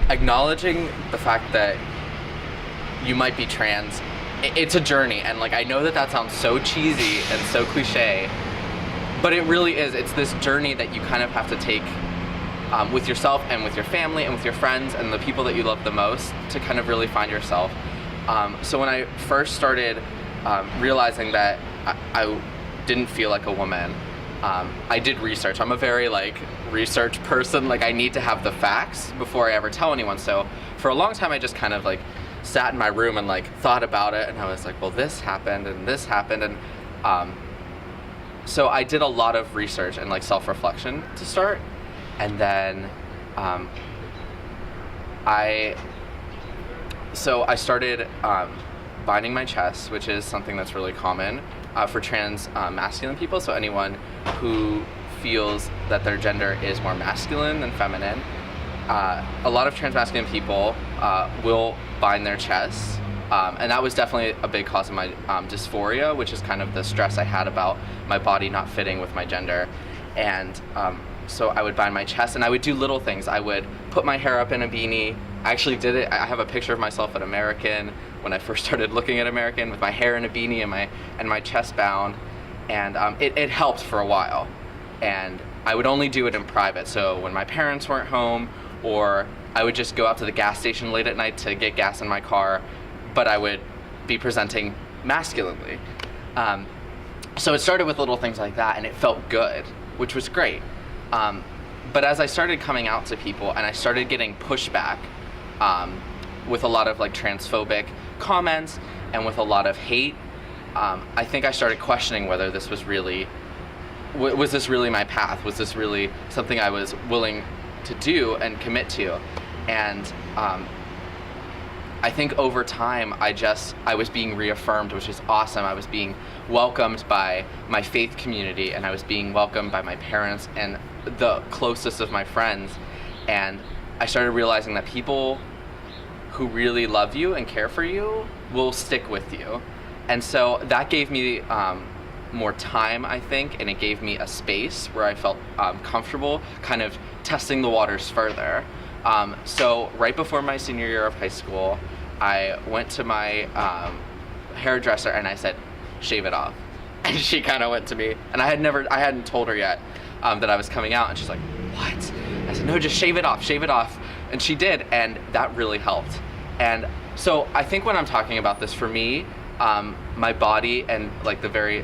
acknowledging the fact that you might be trans, it's a journey, and like I know that sounds so cheesy and so cliche, but it really is. It's this journey that you kind of have to take with yourself and with your family and with your friends and the people that you love the most to kind of really find yourself. So when I first started realizing that I didn't feel like a woman, I did research. I'm a very research person. Like, I need to have the facts before I ever tell anyone. So for a long time I just kind of sat in my room and thought about it, and I was like, well, this happened and this happened, and so I did a lot of research and self-reflection to start, and then I started binding my chest, which is something that's really common for trans masculine people. So anyone who feels that their gender is more masculine than feminine, a lot of trans masculine people will bind their chests, and that was definitely a big cause of my dysphoria, which is kind of the stress I had about my body not fitting with my gender. And so I would bind my chest, and I would do little things. I would put my hair up in a beanie. I actually did it. I have a picture of myself at American when I first started looking at American, with my hair in a beanie and my chest bound, and it helped for a while. And I would only do it in private, so when my parents weren't home, or I would just go out to the gas station late at night to get gas in my car, but I would be presenting masculinely. So it started with little things like that, and it felt good, which was great. But as I started coming out to people and I started getting pushback with a lot of transphobic comments and with a lot of hate, I think I started questioning whether this was really, was this really my path? Was this really something I was willing to do and commit to? And I think over time I was being reaffirmed, which is awesome. I was being welcomed by my faith community, and I was being welcomed by my parents and the closest of my friends. And I started realizing that people who really love you and care for you will stick with you. And so that gave me more time, I think, and it gave me a space where I felt comfortable kind of testing the waters further. So right before my senior year of high school, I went to my hairdresser and I said, shave it off. And she kind of went to me, and I hadn't told her yet that I was coming out, and she's like, what? I said, no, just shave it off. And she did, and that really helped. And so I think when I'm talking about this, for me, my body and the very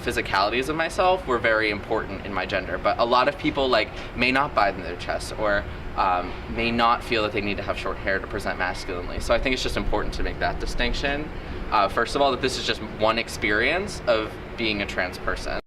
physicalities of myself were very important in my gender. But a lot of people may not bind their chest, or may not feel that they need to have short hair to present masculinely. So I think it's just important to make that distinction. First of all, that this is just one experience of being a trans person.